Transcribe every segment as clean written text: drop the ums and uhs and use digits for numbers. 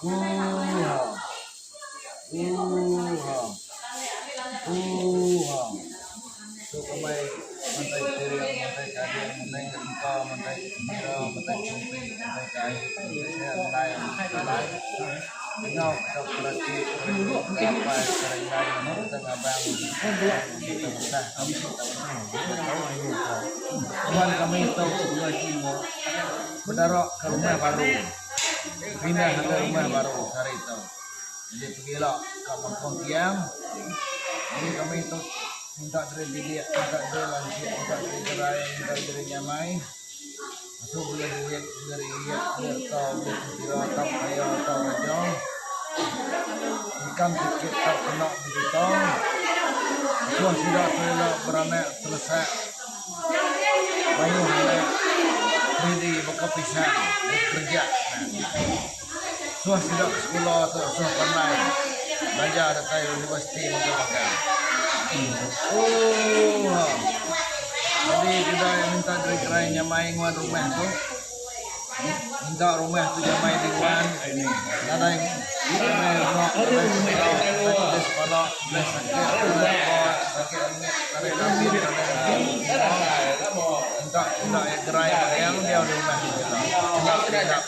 So kamay mantay teriak, mantay kadian, mantay kentang, mantay gembira, mantay kumpi, mantay kayu, mantay lain, lain. Tengok kita berarti apa sering lain kita ngabang kita besar Tuhan kami tahu sebuah jiwa berdarah ke rumah baru pindah ke rumah baru hari itu jadi pergilah ke kampung tiang ini kami itu minta dari dia minta dari lanjut minta dari gerai minta dari nyamai masuk boleh duit dari dia biar tahu biar kira tak kaya atau aja ikan tiket tak kena begitu suah sudah terlalu beranak selesai bayu anak ready berkepisah bekerja suah sudah ke sekolah atau suah pandai belajar dekat universiti makan jadi kita minta dari kerajaan main rumah tu minta rumah tu jamai dengan ada yang nak beres kepala beres sakit tarik nafas minta gerai yang dia di rumah kita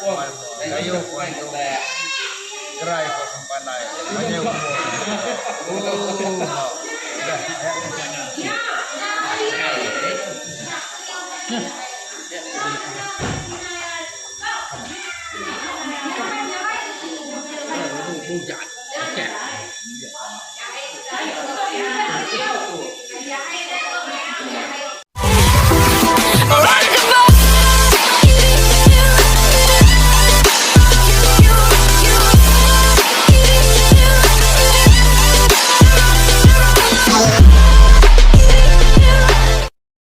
kayu kuat tu gerai kau sempandai banyak bujat,